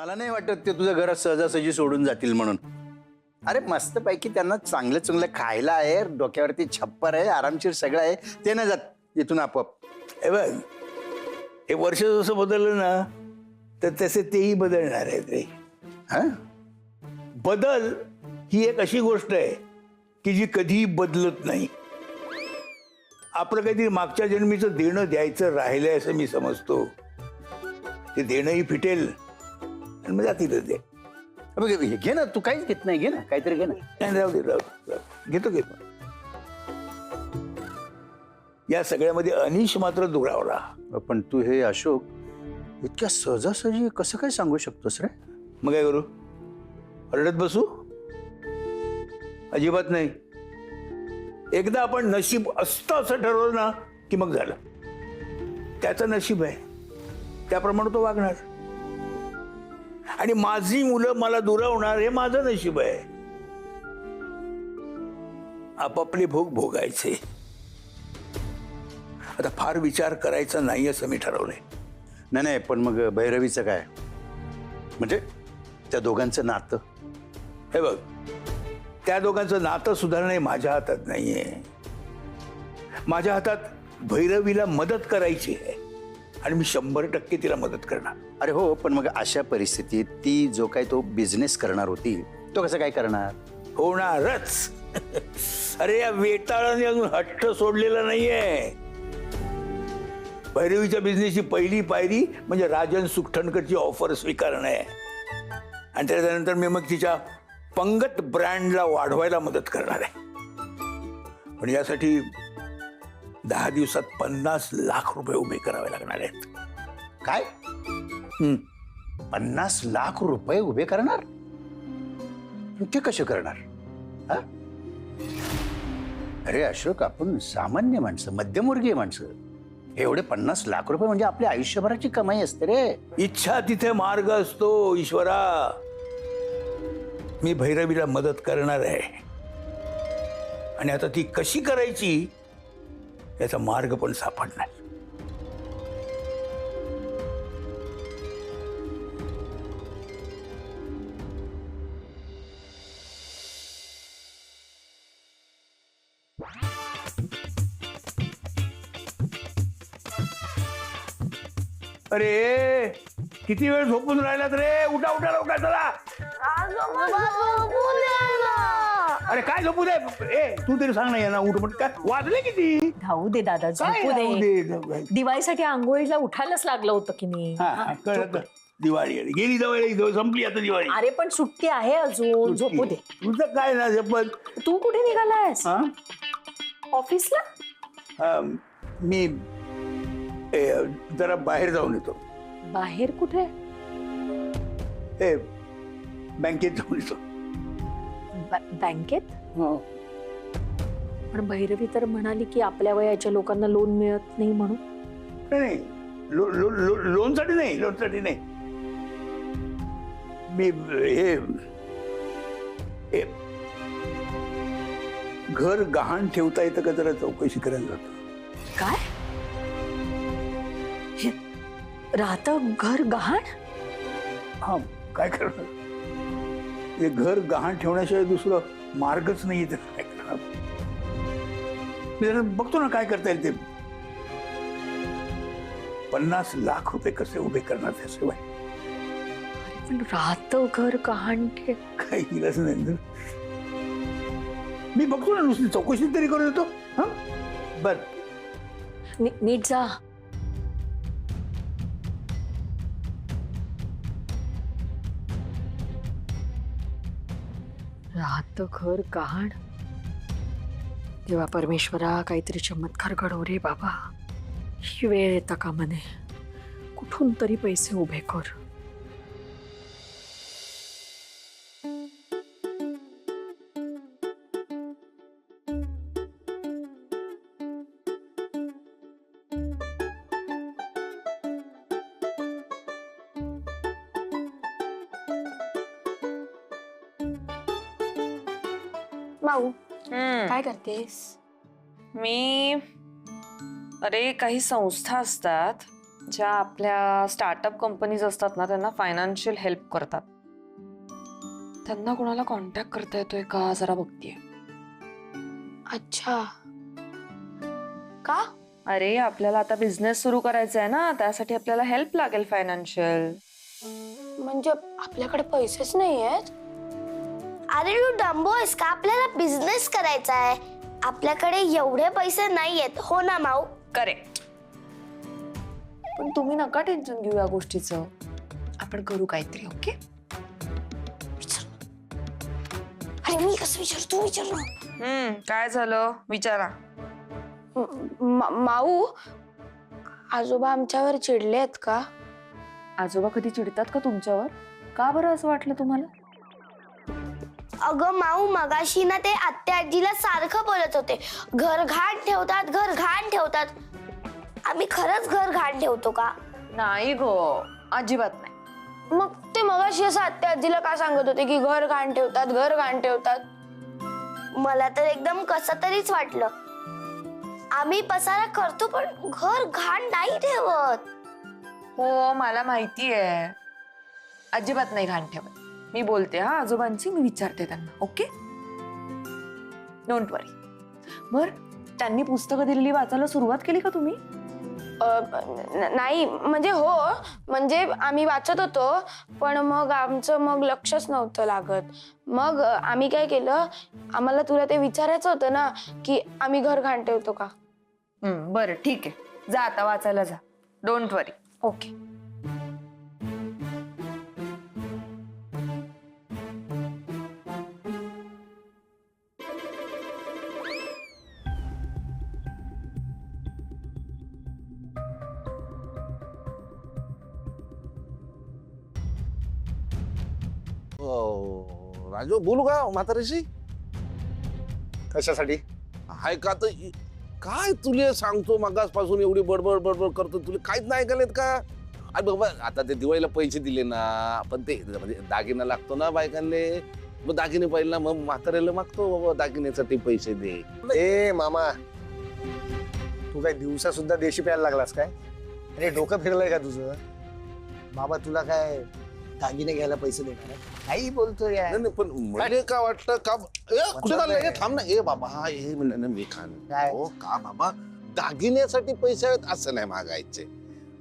मला नाही वाटत ते तुझ्या घरात सहजासहजी सोडून जातील म्हणून. अरे मस्तपैकी त्यांना चांगलं चांगलं खायला आहे, डोक्यावरती छप्पर आहे, आरामशीर सगळं आहे, ते नाही जात इथून आपोआप. हे बघ, हे वर्ष जसं बदललं ना तर तसे तेही बदलणार आहेत रे. हा बदल ही एक अशी गोष्ट आहे की जी कधीही बदलत नाही. आपलं काहीतरी मागच्या जन्मीचं देणं द्यायचं राहिलंय असं मी समजतो. ते देणंही फिटेल आणि मग जातीलच ते. बघ, घे ना, तू काहीच घेत नाही, घे ना काहीतरी घे ना. नाही, राहू दे. घेतो. या सगळ्यामध्ये अनिश मात्र दुरावला. पण तू हे अशोक इतक्या सहजासहजी कसं काय सांगू शकतोस रे? मग काय करू? रडत बसू? अजिबात नाही. एकदा आपण नशीब असतं असं ठरवलं ना की मग झालं. त्याचं नशीब आहे, त्याप्रमाणे तो वागणार. आणि माझी मुलं मला दुरावणार हे माझं नशीब आहे. आपापले भोग भोगायचे. आता फार विचार करायचा नाही असं मी ठरवलंय. नाही, पण मग भैरवीचं काय? म्हणजे त्या दोघांचं नातं? हे बघ, त्या दोघांचं नातं सुधारणे माझ्या हातात नाहीये. माझ्या हातात भैरवीला मदत करायची आहे आणि मी 100% तिला मदत करणार. अरे हो, पण मग अशा परिस्थितीत ती जो काही तो बिझनेस करणार होती तो कसं काय करणार? होणारच. अरे या वेताळाने अजून हट्ट सोडलेला नाहीये. भैरवीच्या बिझनेसची पहिली पायरी म्हणजे राजन सुखटणकरची ऑफर स्वीकारणं आहे. आणि त्याच्यानंतर मी मग तिच्या पंगत ब्रँडला वाढवायला मदत करणार आहे. पण यासाठी 10 दिवसात 50 लाख रुपये उभे करावे लागणार आहेत. काय? 50 लाख रुपये उभे करणार? ते कसे करणार? हा? अरे अशोक, आपण सामान्य माणसं, मध्यमवर्गीय माणसं, एवढे 50 लाख रुपये म्हणजे आपल्या आयुष्यभराची कमाई असते रे. इच्छा तिथे मार्ग असतो ईश्वरा. मी भैरवीला मदत करणार आहे आणि आता ती कशी करायची याचा मार्ग पण सापडणार. अरे किती वेळ झोपून राहिलात रे? उठा लवकर चला. अरे काय झोपू दे? ए तू तरी सांग ना यांना उठ. काय वाजले किती? धावू दे दादा, काय झोपू राहू दे. दे. दिवाळीसाठी आंघोळीला उठायलाच लागलं होतं की मी. कळत. दिवाळी आली, गेली जवळ, संपली आता दिवाळी. अरे पण सुट्टी आहे अजून, झोपू दे. तुझं काय ना पण तू कुठे निघालायस? ऑफिसला? मी जरा बाहेर जाऊन येतो. बाहेर कुठे? बँकेत जाऊन येतो. बँकेत? पण भैरवी तर म्हणाली की आपल्या वयाच्या लोकांना लोन मिळत नाही म्हणून. नाही, लोनसाठी नाही. मी हे घर गहाण ठेवता येतं का जरा चौकशी करायला जातो. काय राहतं घर गहाण? हा, काय करणार? हे घर गहाण ठेवण्याशिवाय दुसरं मार्गच नाही. तर काय करणार? मी जरा बघतो ना काय करता येईल ते. 50 लाख रुपये कसे उभे करणार त्याशिवाय? पण राहतं घर गहाण ठेव. काही केलंच नाही. मी बघतो ना, नुसती चौकशी तरी करून येतो. हा बर, नीट जा. राहतं घर गहाण. देवा परमेश्वरा, काहीतरी चमत्कार घडव रे बाबा. ही वेळ येता कामा नये. कुठून तरी पैसे उभे कर. माऊ, काय करतेस? मी अरे काही संस्था असतात ज्या आपल्या स्टार्टअप कंपनीज असतात ना त्यांना फायनान्शियल हेल्प करतात. त्यांना कोणाला कॉन्टॅक्ट करता येतोय का जरा बघतीये. अच्छा. का? अरे आपल्याला आता बिझनेस सुरू करायचा आहे ना, त्यासाठी आपल्याला हेल्प लागेल फायनान्शियल. म्हणजे आपल्याकडे पैसेच नाही आहेत. अरे तू डंबो आहेस का? आपल्याला बिझनेस करायचा आहे, आपल्याकडे एवढे पैसे नाहीयेत. हो ना माऊ? करेक्ट. पण तुम्ही नका टेन्शन घेऊ या गोष्टीचं, आपण करू काहीतरी. ओके. अरे मी कसं विचारू, तू विचार ना. काय झालं विचारा. माऊ, आजोबा आमच्यावर चिडले आहेत का? आजोबा कधी चिडतात का तुमच्यावर? का बरं असं वाटलं तुम्हाला? अगं माऊ, मगाशी ना ते आत्या आजीला सारखं बोलत होते, घर घाण ठेवतात, घर घाण ठेवतात. आम्ही खरंच घर घाण ठेवतो का? नाही गो, अजिबात नाही. मग ते मगाशी असं आत्या आजीला का सांगत होते की घर घाण ठेवतात, घर घाण ठेवतात? मला तर एकदम कसं तरीच वाटलं. आम्ही पसारा करतो पण घर घाण नाही ठेवत. हो मला माहिती आहे, अजिबात नाही घाण ठेवत. मी बोलते हा आजोबांची, मी विचारते त्यांना. ओके, डोंट वरी. बर, त्यांनी पुस्तकं दिलेली वाचायला सुरुवात केली का तुम्ही? नाही म्हणजे हो, म्हणजे आम्ही वाचत होतो पण मग आमचं लक्षच नव्हतं लागत. मग आम्ही काय केलं, आम्हाला तुला ते विचारायचं होतं ना की आम्ही घर घाण ठेवतो का. बरं ठीक आहे, जा आता वाचायला जा. Don't worry. ओके. राजू बोलू का म्हातारीशी? कशासाठी? हाय का तर काय तुले सांगतो, मगासपासून एवढी बडबड बडबड करतो, तुला काहीच नाही ऐकायला येत का? अरे बाबा आता ते दिवाळीला पैसे दिले ना, पण ते म्हणजे दागिना लागतो ना बायकांना, मग दागिने पाहिजे ना, मग म्हाताऱ्याला मागतो बाबा दागिन्यासाठी पैसे दे. ए मामा, तू काय दिवसा सुद्धा देशी प्यायला लागलास काय? अरे डोकं फिरलंय का तुझं? बाबा तुला काय दागिने घ्यायला पैसे देणार आहे? काही बोलतोय यार. नाही, पण म्हणजे काय वाटतं का कुठे चाललंय? ए, थांब ना. ए बाबा हे म्हणलं ना मी खान काय? हो का बाबा, दागिन्यासाठी पैसे आहेत असं नाही मागायचे.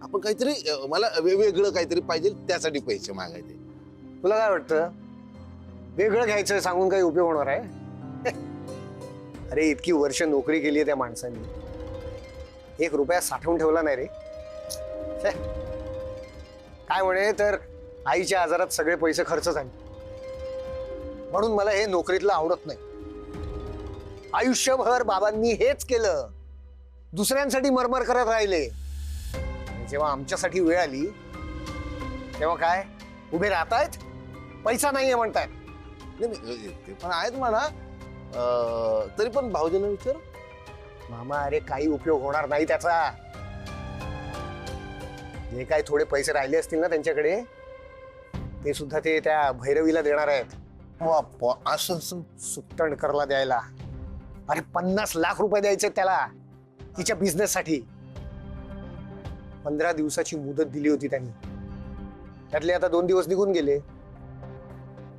आपण काहीतरी मला वेगवेगळं काहीतरी पाहिजे त्यासाठी पैसे मागायचे. तुला काय वाटतं वेगळं घ्यायचं सांगून काही उपयोग होणार आहे? अरे इतकी वर्ष नोकरी केली आहे त्या माणसाने, 1 रुपया साठवून ठेवला नाही रे. छे. काय म्हणे तर आईच्या आजारात सगळे पैसे खर्च झाले, म्हणून मला हे नोकरीतलं आवडत नाही. आयुष्यभर बाबांनी हेच केलं, दुसऱ्यांसाठी मरमर करत राहिले. जेव्हा आमच्यासाठी वेळ आली तेव्हा काय उभे राहतायत, पैसा नाहीये म्हणतायत. नाही ते पण आहेत म्हणा, तरी पण भाऊजींना विचार. मामा अरे काही उपयोग होणार नाही त्याचा. जे काही थोडे पैसे राहिले असतील ना त्यांच्याकडे, ते सुद्धा ते त्या भैरवीला देणार आहेत. असं सुकटणकरला द्यायला. अरे 50 लाख रुपये द्यायचे त्याला तिच्या बिझनेस साठी. 15 दिवसाची मुदत दिली होती त्यांनी, त्यातले आता 2 दिवस निघून गेले.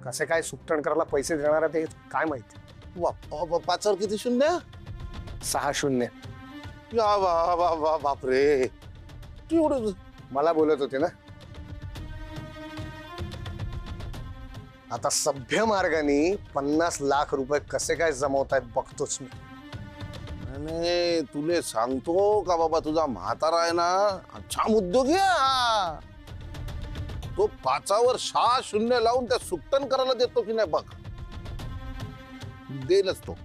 कसे काय सुकटणकरला पैसे देणार आहे ते काय माहिती. 5 किती शून्य? 6 शून्य. बापरे, एवढं मला बोलत होते ना. आता सभ्य मार्गाने 50 लाख रुपये कसे काय जमवतायत बघतोच मी. आणि तुले सांगतो का बाबा, तुझा म्हातारा आहे ना छान उद्योगी आहे. तो 5वर 6 शून्य लावून त्या सुकटन करायला देतो की नाही बघ, देईलच तो.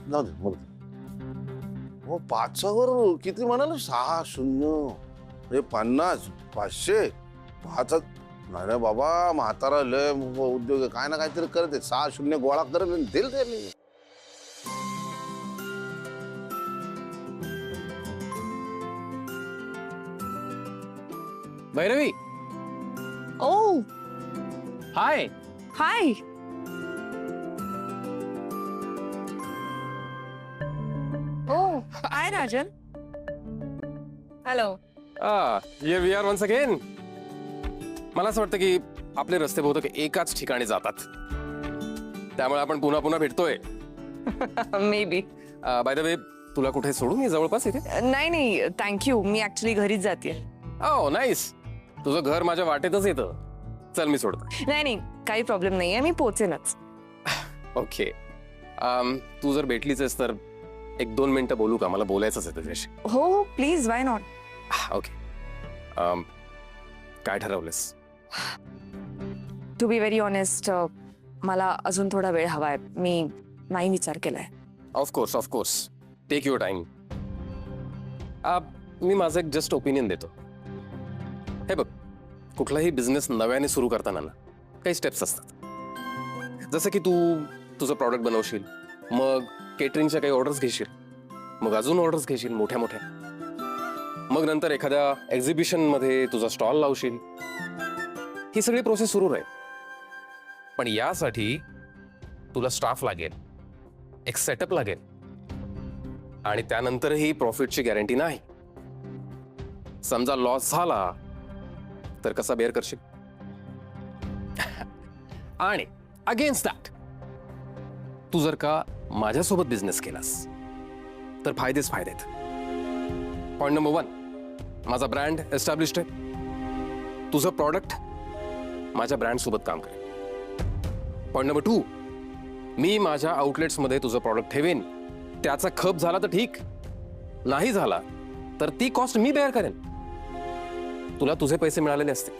जाऊ दे, मरू दे. हो 5वर किती म्हणाल? 6 शून्य 50 500 5. नाही रे बाबा, म्हातारा लय उद्योग आहे, काय ना काहीतरी करते. 6 शून्य गोळा करेल देईल ते. भैरवी. ओ हाय. हाय. हाय राजन. हॅलो. ये वी आर वन्स अगेन. मला असं वाटतं की आपले रस्ते बहुतेक एकाच ठिकाणी जातात, त्यामुळे आपण पुन्हा पुन्हा भेटतोय. May be. By the way, तुला कुठे सोडू मी जवळपास इथे? नाही नाही, थँक्यू. मी ऍक्च्युली घरीच जाते. ओ नाईस. तुझं घर माझ्या वाटेतच येतं. चल मी सोडतो. नाही नाही, काही प्रॉब्लेम नाहीये, मी पोहोचेनच. ओके. तू जर भेटलीच आहेस तर 1-2 मिनिटं बोलू का? मला बोलायचंच आहे तुझ्याशी. हो हो, प्लीज, वाय नॉट. ओके. काय ठरवलंस? टू बी व्हेरी ऑनेस्ट, मला अजून थोडा वेळ हवाय. मी नाही विचार केलाय. Of course of course, take your time. मी माझं एक जस्ट ओपिनियन देतो. हे बघ, कुठलाही बिझनेस नव्याने सुरू करताना ना काही स्टेप्स असतात. जसं की तू तुझं प्रॉडक्ट बनवशील, मग केटरिंगच्या काही ऑर्डर्स घेशील, मग अजून ऑर्डर्स घेशील मोठ्या मोठ्या, मग नंतर एखाद्या एक्झिबिशनमध्ये तुझा स्टॉल लावशील. ही सगळी प्रोसेस सुरू राहील. पण यासाठी तुला स्टाफ लागेल, एक सेटअप लागेल, आणि त्यानंतरही प्रॉफिटची गॅरंटी नाही. समजा लॉस झाला तर कसा बेअर करशील? आणि अगेन्स्ट दॅट तू जर का माझ्यासोबत बिझनेस केलास तर फायदेच फायदे आहेत. पॉइंट नंबर 1, माझा ब्रँड एस्टॅब्लिश्ड आहे. तुझं प्रॉडक्ट माझ्या ब्रँड सोबत काम करेल. पॉइंट नंबर 2, मी माझ्या आउटलेट्समध्ये तुझं प्रॉडक्ट ठेवेन. त्याचा खप झाला तर ठीक, नाही झाला तर ती कॉस्ट मी बेअर करेन. तुला तुझे पैसे मिळालेले असते.